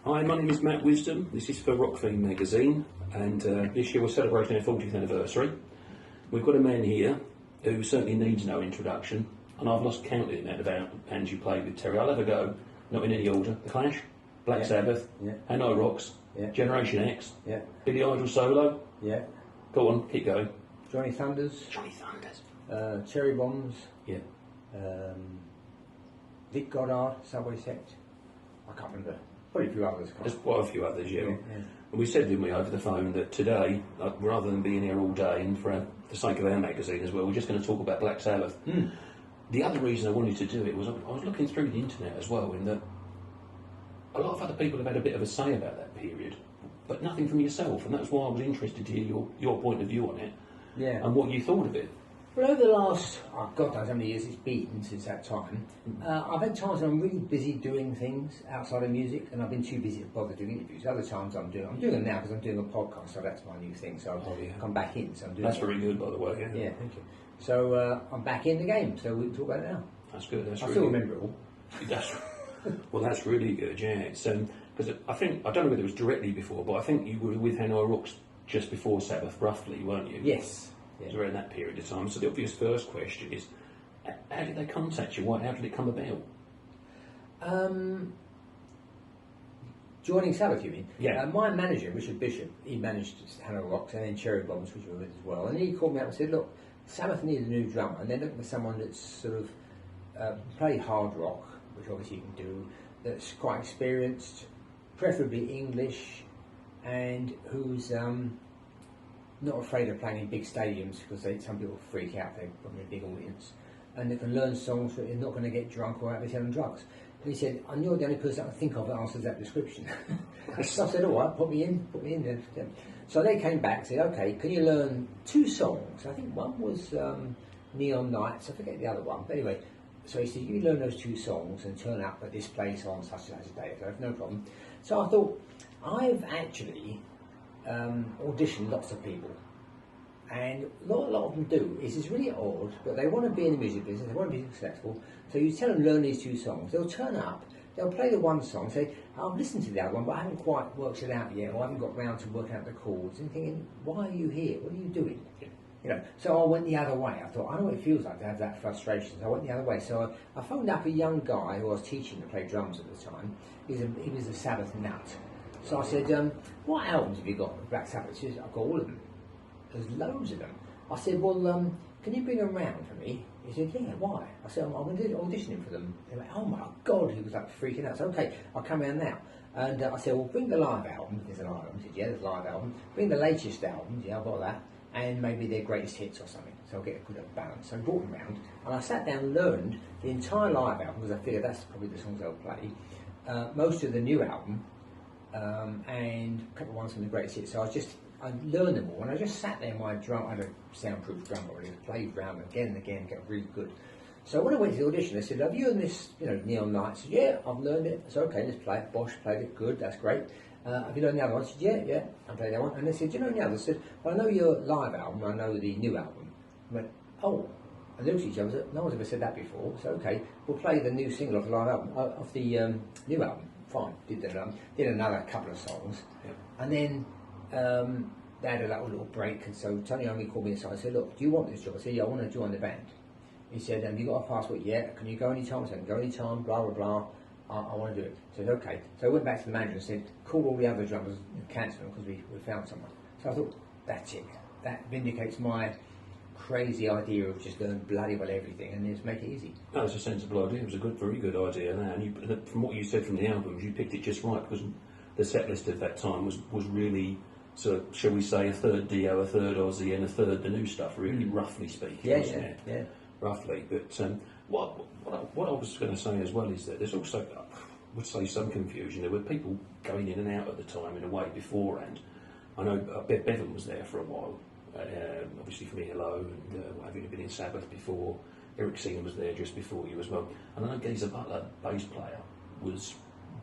Hi, my name is Matt Wisdom. This is for Rock Theme magazine, and this year we're celebrating our 40th anniversary. We've got a man here who certainly needs no introduction, and I've lost count of the amount of bands you played with, Terry. I'll have a go, not in any order. The Clash, Black Sabbath, Hanoi Rocks, Generation X, Billy Idol solo. Go on, keep going. Johnny Thunders. Cherry Bombs. Dick Goddard, Subway Sect. I can't remember. Probably a few others. There's quite a few others, yeah. And we said, didn't we, over the phone, that today, rather than being here all day, and for the sake of our magazine as well, we're just going to talk about Black Sabbath. The other reason I wanted to do it was I was looking through the internet as well, in that a lot of other people have had a bit of a say about that period, but nothing from yourself, and that's why I was interested to hear your point of view on it, and what you thought of it. Well, over the last, God knows how many years it's been since that time, I've had times when I'm really busy doing things outside of music, and I've been too busy to bother doing interviews. Other times I'm doing them now because I'm doing a podcast, so that's my new thing. So I've come back in. So I'm doing. That's very good, by the way. Yeah, thank you. So I'm back in the game, so we can talk about it now. That's good. I still remember it all. Well, that's really good. Yeah, it's because I don't know whether it was directly before, but I think you were with Hanoi Rocks just before Sabbath, roughly, weren't you? Yes. Yeah. Around that period of time. So the obvious first question is, how did they contact you? How did it come about? Joining Sabbath, you mean? Yeah. My manager, Richard Bishop, he managed Hanoi Rocks and then Cherry Bombs, which we were with as well. And he called me up and said, look, Sabbath needs a new drummer, and they're looking for someone that's sort of play hard rock, which obviously you can do, that's quite experienced, preferably English, and who's not afraid of playing in big stadiums, because some people freak out, they've got a big audience, and they can learn songs that they're not going to get drunk or out of on drugs. And he said, and you're the only person I can think of that answers that description. So I said, all right, put me in there. So they came back and said, okay, can you learn 2 songs? I think one was Neon Nights, I forget the other one, but anyway, so he said, you learn those 2 songs and turn up at this place on such and such a day. So I have no problem. So I thought, I've actually auditioned lots of people, and a lot of them do. It's really odd, but they want to be in the music business, they want to be successful, so you tell them learn these 2 songs, they'll turn up, they'll play the one song, say, I've listened to the other one, but I haven't quite worked it out yet, or I haven't got round to working out the chords, and thinking, why are you here, what are you doing? You know, so I went the other way. I thought, I know what it feels like to have that frustration, so I went the other way. So I phoned up a young guy who I was teaching to play drums at the time. He was a Sabbath nut. So I said, what albums have you got with Black Sabbath? He says, I've got all of them. There's loads of them. I said, well, can you bring them round for me? He said, yeah, why? I said, I'm going to do auditioning for them. He went, oh my God, he was like freaking out. I said, okay, I'll come round now. And I said, well, bring the live album. There's an album. He said, yeah, there's a live album. Bring the latest album. Yeah, I've got that. And maybe their greatest hits or something. So I'll get a good balance. So I brought them round, and I sat down and learned the entire live album, because I figured that's probably the songs they'll play. Most of the new album, and a couple of ones from the greatest hits. So I learned them all, and I just sat there in my drum. I had a soundproof drum already, played round again and again, get really good. So when I went to the audition, they said, have you learned this, Neon Nights? I said, yeah, I've learned it. I said, okay, let's play it. Bosch played it, good, that's great. Have you learned the other one? I said, yeah, I played that one. And they said, do you know the other? I said, well, I know your live album, I know the new album. I went, oh. And they looked at each other and said, no one's ever said that before. So, okay, we'll play the new single of the live album, of the new album. Fine, did another couple of songs. And then they had a little break, and so Tony Omi called me aside and said, look, do you want this job? I said, yeah, I want to join the band. He said, have you got a passport? Yeah. Can you go anytime? I said, go anytime, blah, blah, blah. I want to do it. I said, okay. So I went back to the manager and said, call all the other drummers and cancel them, because we found someone. So I thought, that's it. That vindicates my crazy idea of just learn bloody well everything and just make it easy. That was a sensible idea. It was a very good idea. And from what you said from the albums, you picked it just right, because the set list at that time was really, sort of, shall we say, a third Dio, a third Aussie, and a third the new stuff, really, roughly speaking. Yeah. Roughly. But what I was going to say as well is that there's also, I would say, some confusion. There were people going in and out at the time in a way beforehand. I know Bevan was there for a while, obviously from ELO, and what have you, been in Sabbath before. Eric Singer was there just before you as well. And I know Geezer Butler, bass player, was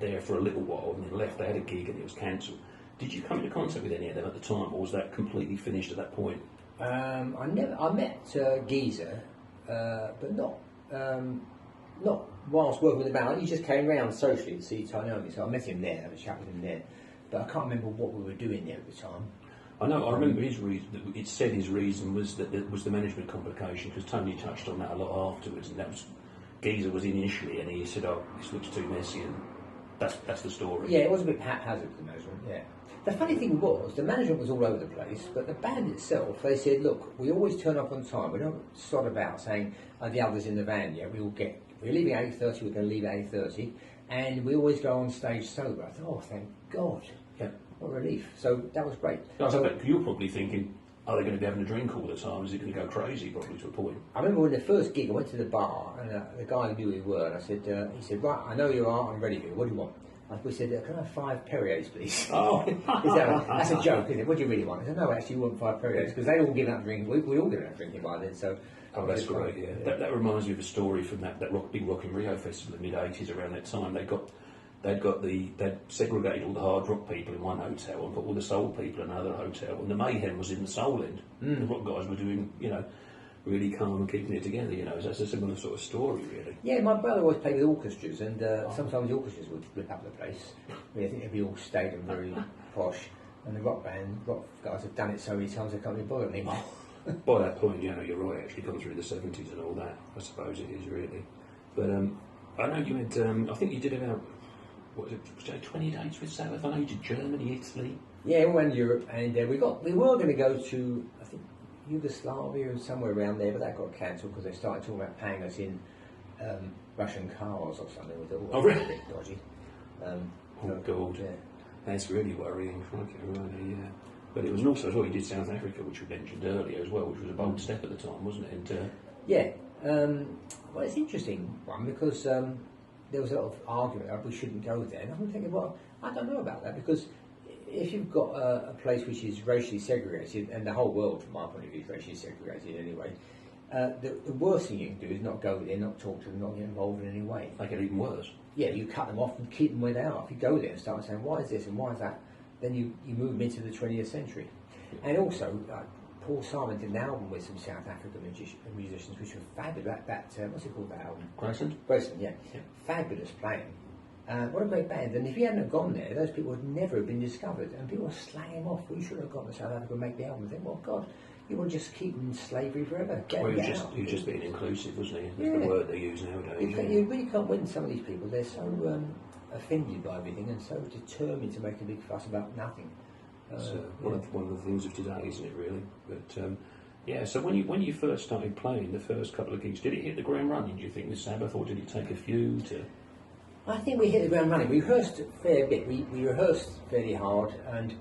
there for a little while and then left. They had a gig and it was cancelled. Did you come into contact with any of them at the time, or was that completely finished at that point? I met Geezer, but not not whilst working with the band. He just came round socially to see Tony Iommi, so I met him there, had a chat with him there. But I can't remember what we were doing there at the time. I know. I remember his reason. It said his reason was that it was the management complication, because Tony touched on that a lot afterwards, and that was Geezer was in initially, and he said, "Oh, this looks too messy," and that's the story. Yeah, it was a bit haphazard, the management. Yeah. The funny thing was, the management was all over the place, but the band itself, they said, "Look, we always turn up on time. We don't sod about saying the others in the van. Yeah, we're leaving at 8:30. We're going to leave at 8:30, and we always go on stage sober." I thought, "Oh, thank God." Yeah. What a relief. So that was great. No, so you're probably thinking, are they going to be having a drink all the time? Is it going to go crazy, probably, to a point? I remember when the first gig, I went to the bar, and the guy knew who we were, and I said, he said, "Right, I know you are, I'm ready for you. What do you want?" We said, "Can I have 5 Perriers, please?" Oh. That's a joke, isn't it? What do you really want? I said, "No, actually, you want 5 Perriers," because they all give up drinking. We all give up drinking by then, so... Oh, that's great, yeah. That reminds me of a story from that big Rock in Rio festival in the mid-80s. Around that time, they'd segregated all the hard rock people in one hotel and put all the soul people in another hotel, and the mayhem was in the soul end. The rock guys were doing, really calm and keeping it together, so that's a similar sort of story, really. Yeah, my brother always played with orchestras, and sometimes the orchestras would rip up the place. I think they'd be all staid and very posh, and the rock guys have done it so many times they can't be bothered anymore. By that point, you're right, actually gone through the 70s and all that, I suppose it is, really. But I know you had, I think you did about, what was it, 20 dates with Sabbath? I know you did Germany, Italy. Yeah, we went to Europe, and we were going to go to, I think, Yugoslavia or somewhere around there, but that got cancelled because they started talking about paying us in Russian cars or something. With all really? A bit dodgy. God. Yeah. That's really worrying. Really, yeah. But it was also as well, you did South Africa, which we mentioned earlier as well, which was a bold step at the time, wasn't it? And, yeah. Well, it's an interesting one because there was a lot of argument that we shouldn't go there. And I'm thinking, well, I don't know about that, because if you've got a place which is racially segregated, and the whole world, from my point of view, is racially segregated anyway, the worst thing you can do is not go there, not talk to them, not get involved in any way. make it even worse. Yeah, you cut them off and keep them where they are. If you go there and start saying, why is this and why is that, then you move them into the 20th century. And also, Paul Simon did an album with some South African musicians, which were fabulous. What's it called, that album? Graceland, yeah. Fabulous playing. What a great band. And if he hadn't have gone there, those people would never have been discovered. And people were slanging him off. We should have gone to South Africa and make the album. I think, well, God, you want to just keep them in slavery forever. He was just being inclusive, wasn't he? That's the word they use nowadays. You really can't win some of these people. They're so offended by everything and so determined to make a big fuss about nothing. It's one of the things of today, isn't it, really? But yeah, so when you first started playing, the first couple of gigs, did it hit the ground running, do you think, with Sabbath, or did it take a few to... I think we hit the ground running. We rehearsed a fair bit. We rehearsed fairly hard, and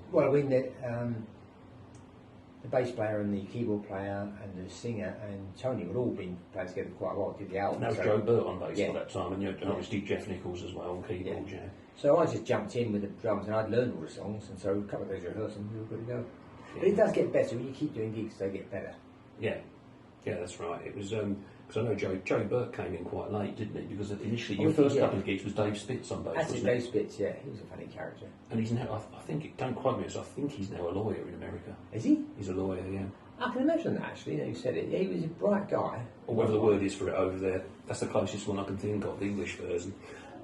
the bass player and the keyboard player and the singer and Tony had all been playing together quite a lot, did the album. And that was Joe Burt on bass by that time, and obviously Jeff Nichols as well on keyboard, yeah. So I just jumped in with the drums, and I'd learned all the songs, and so a couple of days rehearsing, we were good to go. Yeah. But it does get better. When you keep doing gigs, they get better. Yeah, that's right. It was, because I know Joe Burt came in quite late, didn't he? Because initially your first couple of gigs was Dave Spitz on bass, That's Dave Spitz, yeah. He was a funny character. And he's now, I think, don't quote me, I think he's now a lawyer in America. Is he? He's a lawyer, yeah. I can imagine that, actually, you said it. Yeah, he was a bright guy. Or whatever the word is for it over there. That's the closest one I can think of, the English version.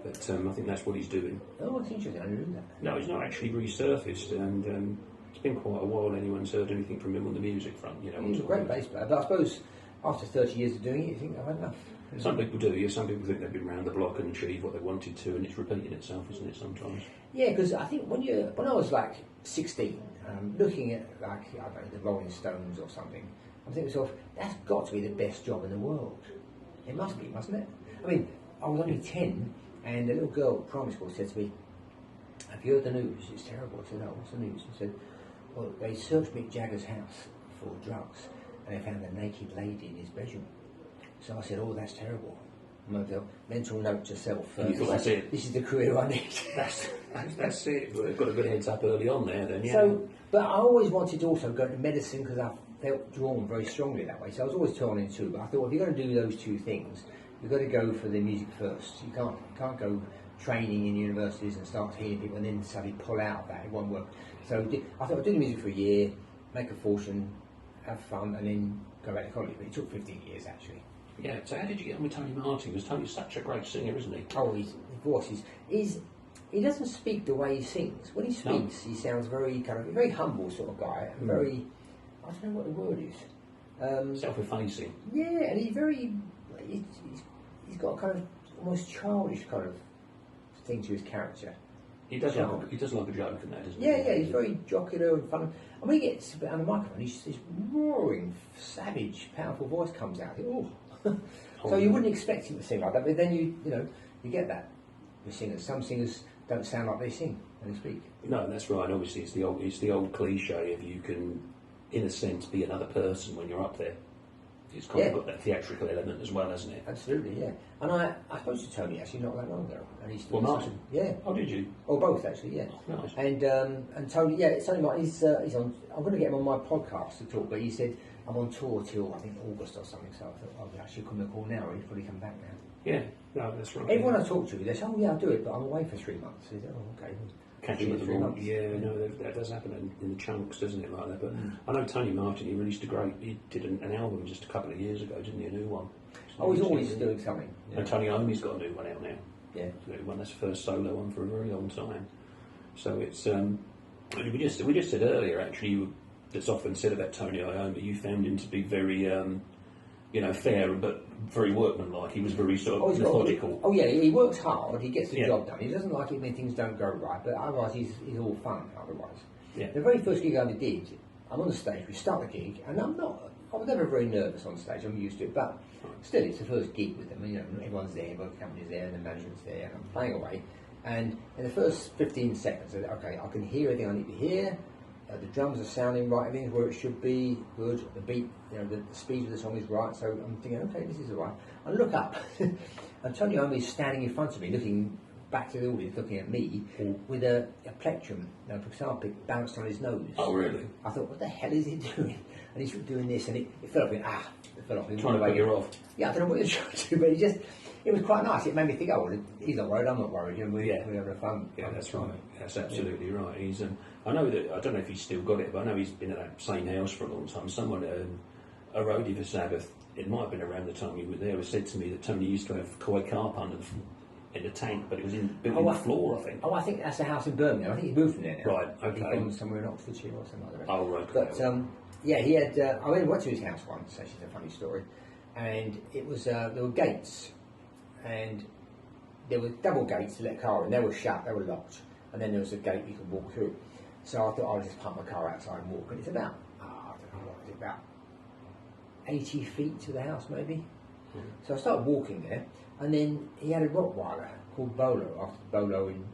But I think that's what he's doing. Oh, that's interesting. I didn't know that. No, he's not actually resurfaced, and it's been quite a while anyone's heard anything from him on the music front. He's a great bass player, but I suppose after 30 years of doing it, you think I've had enough. Some people do, yeah. Some people think they've been round the block and achieved what they wanted to, and it's repeating itself, isn't it, sometimes? Yeah, because I think when I was like 16, looking at like, I don't know, the Rolling Stones or something, I'm thinking to myself, that's got to be the best job in the world. It must be, mustn't it? I mean, I was only 10, and a little girl at primary school said to me, "Have you heard the news? It's terrible." I said, "No, what's the news?" She said, "Well, they searched Mick Jagger's house for drugs, and they found a naked lady in his bedroom." So I said, "Oh, that's terrible." Mental note to self. You thought, that's it. This is the career I need. That's it. Well, they've got a good heads up early on there, then, yeah. So, but I always wanted to also go to medicine because I felt drawn very strongly that way. So I was always torn in two. But I thought, well, if you're going to do those two things, you've got to go for the music first. You can't go training in universities and start healing people and then suddenly pull out of that. It won't work. So I thought I'd do the music for a year, make a fortune, have fun, and then go back to college. But it took 15 years actually. Yeah, so how did you get on with Tony Martin? Because Tony's such a great singer, isn't he? Oh, his voice is he doesn't speak the way he sings. When he speaks, he sounds very very humble sort of guy, and very, I don't know what the word is. Self-effacing. Yeah, and he's got a kind of almost childish kind of thing to his character. He does like a joke in that, doesn't he? Yeah, he's very jocular and fun. And when he gets on the microphone, this roaring, savage, powerful voice comes out. So you wouldn't expect him to sing like that, but then you get that with singers. Some singers don't sound like they sing when they speak. No, that's right. Obviously, it's the old cliche of you can, in a sense, be another person when you're up there. It's kind of got that theatrical element as well, hasn't it? Absolutely, yeah. And I spoke to Tony actually not that long ago, and he's still Martin. Yeah. Oh, did you? Oh, both actually, yeah. Oh, nice. And Tony, yeah, Tony Martin. He's on. I'm going to get him on my podcast to talk, but he said I'm on tour till I think August or something. So I thought, I should come and call now. He's probably come back now. Yeah, no, that's right. Everyone I talk to, they say, "Oh yeah, I'll do it, but I'm away for 3 months." He said, "Oh, okay." Catching with the ball. Yeah, no, that does happen in the chunks, doesn't it, like that? But I know Tony Martin, he did an album just a couple of years ago, didn't he? A new one. Oh, he's always doing something. Yeah. And Tony Iommi's got a new one out now. Yeah. A new one, that's the first solo one for a very long time. So it's, we just said earlier, actually, that's often said about Tony Iommi, you found him to be very, fair but very workmanlike. He was very sort of methodical. He works hard. He gets the job done. He doesn't like it when things don't go right, but otherwise he's all fun. Otherwise, the very first gig I ever did, I'm on the stage. We start the gig, and I was never very nervous on stage. I'm used to it, but still, it's the first gig with them. Everyone's there, both companies there, and the management's there, and I'm playing away. And in the first 15 seconds, I said, okay, I can hear everything I need to hear. The drums are sounding right, everything's where it should be, good. The beat, the speed of the song is right. So I'm thinking, okay, this is all right. I look up, and Tony Iommi is standing in front of me, looking back to the audience, looking at me, with a plectrum, a guitar pick bounced on his nose. Oh, really? I thought, what the hell is he doing? And he's doing this, and it fell off. It fell off. Trying to bug you off. Yeah, I don't know what he was trying to do, but it was quite nice. It made me think, oh, well, he's not worried, I'm not worried. We're having fun. Yeah, that's right. That's absolutely right. He's. I know that, I don't know if he's still got it, but I know he's been in that same house for a long time. Someone, a roadie for Sabbath, it might have been around the time you were there, said to me that Tony used to have koi carp in the tank, but it was built in the floor, I think. Oh, I think that's a house in Birmingham. I think he's moved from there now. Right, okay. He's gone somewhere in Oxfordshire or something like that. Oh, right. But, he had, I went to his house once, actually, it's a funny story, and it was, there were gates, and there were double gates to let a car in. They were shut, they were locked, and then there was a gate you could walk through. So I thought I'll just park my car outside and walk, and it's about, about 80 feet to the house maybe. So I started walking there, and then he had a Rottweiler called Bolo, after Bolo in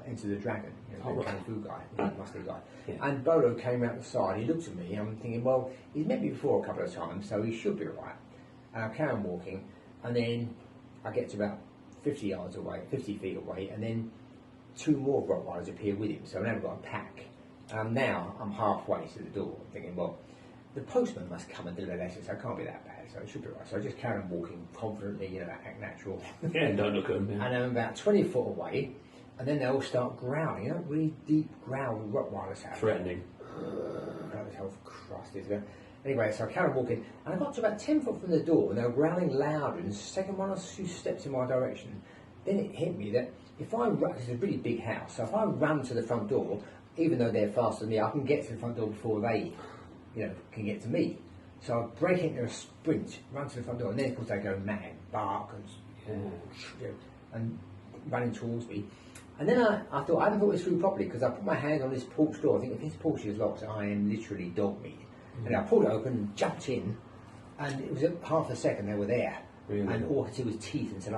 Into the Dragon, the Kung Fu guy, musty guy. Yeah. And Bolo came out the side, he looked at me, and I'm thinking, well, he's met me before a couple of times, so he should be alright. And I carry on walking, and then I get to about 50 feet away, and then 2 more Rottweilers appear with him, so now I've got a pack. Now I'm halfway to the door, thinking, well, the postman must come and deliver a letter, so it can't be that bad, so it should be right. So I just carry on walking confidently, act natural. Yeah, don't look at them. Yeah. And I'm about 20 foot away, and then they all start growling, really deep growl Rottweilers have. Threatening. Oh, Christ, anyway, so I carry on walking, and I got to about 10 foot from the door, and they were growling louder, and taking 1 or 2 steps in my direction. Then it hit me that if I run, it's a really big house, so if I run to the front door, even though they're faster than me, I can get to the front door before they, can get to me. So I break into a sprint, run to the front door, and then of course they go mad, bark and running towards me. And then I thought, I hadn't thought this through properly, because I put my hand on this porch door. I think if this porch is locked, I am literally dog meat. And I pulled it open, jumped in, and it was half a second they were there. Really? And all I could see was teeth and said,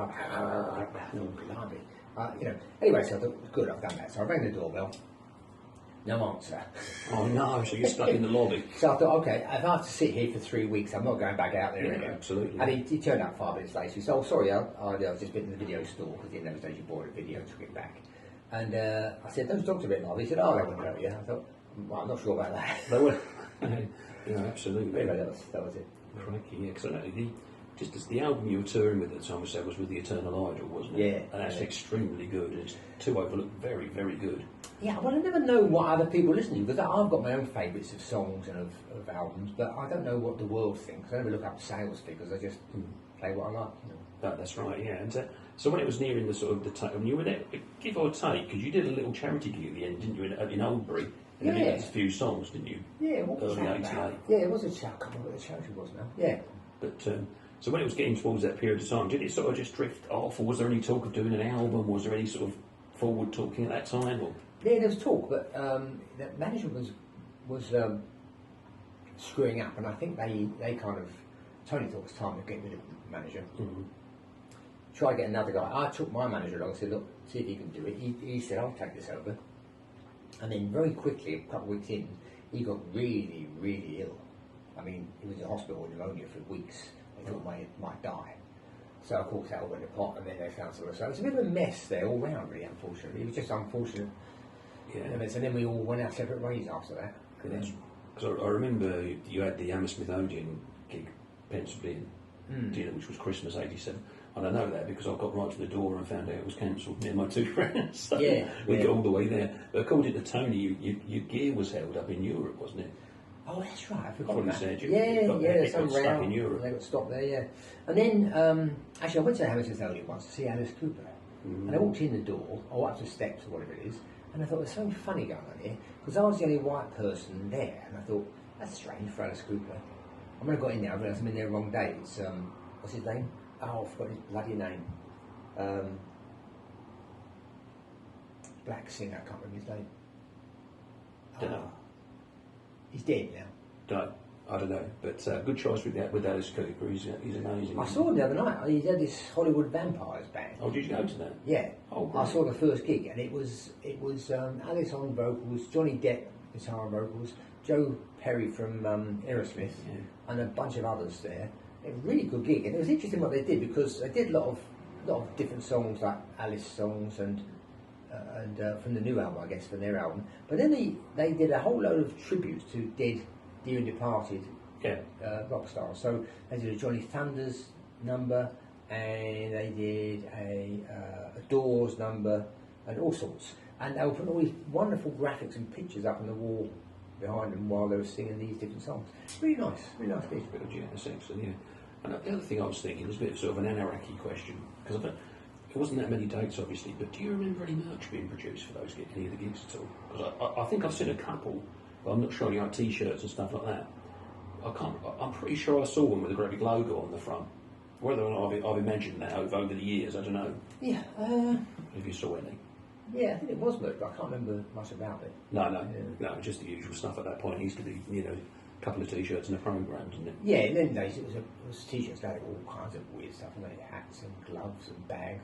Anyway, so I thought, good, I've done that. So I rang the doorbell. No answer. Oh no, so you're stuck in the lobby. So I thought, okay, if I have to sit here for 3 weeks, I'm not going back out there again. Absolutely. And he turned up 5 minutes later. He said, oh, sorry, I was just been in the video store, because in those days you bought a video, took it back. And I said, those dogs are a bit lively. He said, oh, they wouldn't hurt you. I thought, well, I'm not sure about that. They were. Absolutely. Anyway, that was it. Crikey, yeah, because I know just as the album you were touring with at the time was with The Eternal Idol, wasn't it? Yeah. And that's extremely good. It's 2 overlooked, very, very good. Yeah, well, I never know what other people listen to because I've got my own favourites of songs and of albums, but I don't know what the world thinks. I never look up sales figures. I just play what I like. You know. That's right, yeah. And so when it was nearing the sort of the time, you were there, give or take, because you did a little charity gig at the end, didn't you, in Oldbury? And then you had a few songs, didn't you? Yeah, what was Early that 88. about? Yeah, it was a charity. I can't remember what the charity was now. Yeah. But so when it was getting towards that period of time, did it sort of just drift off, or was there any talk of doing an album? Was there any sort of forward talking at that time? Or? Yeah, there was talk, but the management was screwing up, and I think they kind of Tony thought it was time to get rid of the manager. Mm-hmm. Try to get another guy. I took my manager along and said, look, see if you can do it. He said, I'll take this over. And then very quickly, a couple of weeks in, he got really, really ill. I mean, he was in hospital with pneumonia for weeks. They thought he might die. So, of course, that all went apart, and then they found something. So it's a bit of a mess there all round, really, unfortunately. It was just unfortunate. Yeah. And then we all went our separate ways after that. Because I remember you had the Hammersmith Odeon gig penciled in, which was Christmas '87. And I know that because I got right to the door and found out it was cancelled, me and my two friends. So we got all the way there. But according to Tony, your gear was held up in Europe, wasn't it? Oh, that's right. I forgot that. Said It got stuck in Europe. They got stopped there, yeah. And then, actually, I went to Hammersmith Odeon once to see Alice Cooper. And I walked in the door, or up the steps, or whatever it is, and I thought, it's so funny going on here, because I was the only white person there, and I thought, that's strange for Alice Cooper. And when I got in there, I realised I'm in there the wrong day. It's, what's his name? Oh, I forgot his bloody name. Black singer, I can't remember his name. Don't know. He's dead now. I don't know, but good choice with Alice Cooper. He's amazing. I saw him the other night. He had this Hollywood Vampires band. Oh, did you go to that? Yeah. Oh, great. I saw the first gig, and it was Alice on vocals, Johnny Depp guitar and vocals, Joe Perry from Aerosmith, and a bunch of others there. A really good gig, and it was interesting what they did because they did a lot of different songs, like Alice songs and from the new album, I guess, from their album. But then they did a whole load of tributes to dead and departed rock stars. So they did a Johnny Thunders number, and they did a Doors number, and all sorts. And they were putting all these wonderful graphics and pictures up on the wall behind them while they were singing these different songs. Really nice gig. Yeah, that's excellent, yeah. And the other thing I was thinking was a bit of sort of an anarchy question, because it wasn't that many dates, obviously, but do you remember any merch being produced for those any of the gigs at all? Because I think I've seen a couple, but I'm not sure, like T-shirts and stuff like that. I'm pretty sure I saw one with a great big logo on the front. Whether or not I've imagined that over the years, I don't know. Yeah. If you saw any. Yeah, I think it was merch, but I can't remember much about it. No, just the usual stuff at that point. It used to be, a couple of T-shirts and a program, didn't it? Yeah, in them days it was T-shirts. They had all kinds of weird stuff, and they had hats and gloves and bags.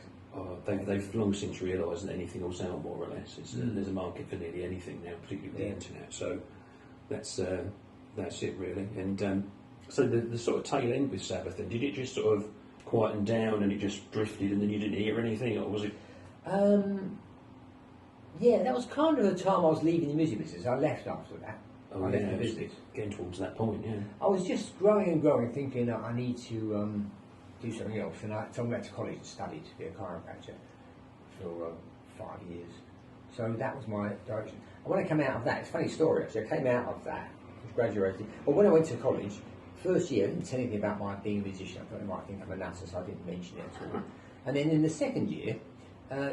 They've long since realised that anything will sell, more or less. There's a market for nearly anything now, particularly with the internet. So that's it really. And so the sort of tail end with Sabbath, then, did it just sort of quieten down and it just drifted, and then you didn't hear anything, or was it? Yeah, that was kind of the time I was leaving the music business. I left after that. I left the business. Getting towards that point, yeah. I was just growing and growing, thinking that I need to do something else. And I went to college and studied to be a chiropractor for 5 years. So that was my direction. And when I came out of that, it's a funny story actually. I came out of that, graduated. But when I went to college, first year, I didn't say anything about my being a musician. I thought they might think I'm a nutter, so I didn't mention it at all. And then in the second year,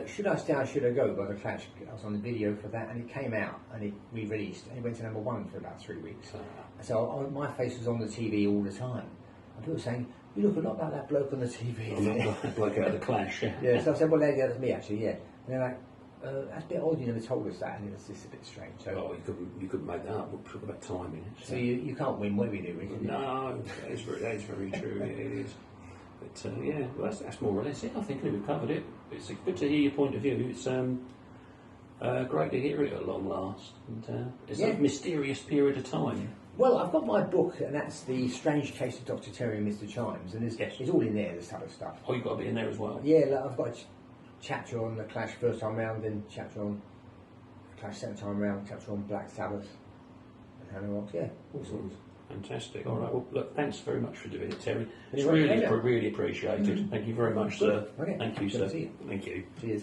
Should I Stay or Should I Go by The Clash, I was on the video for that, and it came out and it re-released, and it went to #1 for about 3 weeks. So my face was on the TV all the time, and people were saying, "You look a lot like that bloke on the TV." Like out of The Clash, yeah. Yeah, so I said, "Well, yeah, that's me actually, yeah." And they're like, "That's a bit odd, you never told us that," and it was just a bit strange. So, you couldn't make that up. We'll talk about timing. So you can't win whatever you do, really. No, that is very true. It is. But yeah, well, that's more or less it. I think we've covered it. It's good to hear your point of view. It's great to hear it at long last. And it's a mysterious period of time. Well, I've got my book, and that's The Strange Case of Dr. Terry and Mr. Chimes, and it's all in there, this type of stuff. Oh, you've got a bit in there as well? Yeah, like I've got a chapter on The Clash first time round, then chapter on The Clash second time round, chapter on Black Sabbath and Hannah Rocks, yeah, all sorts. Fantastic. All right. Well, look, thanks very much for doing it, Terry. It's Anyway, really appreciated. Thank you very much, sir. Okay. Thank you, Good sir. to see you. Thank you. Cheers.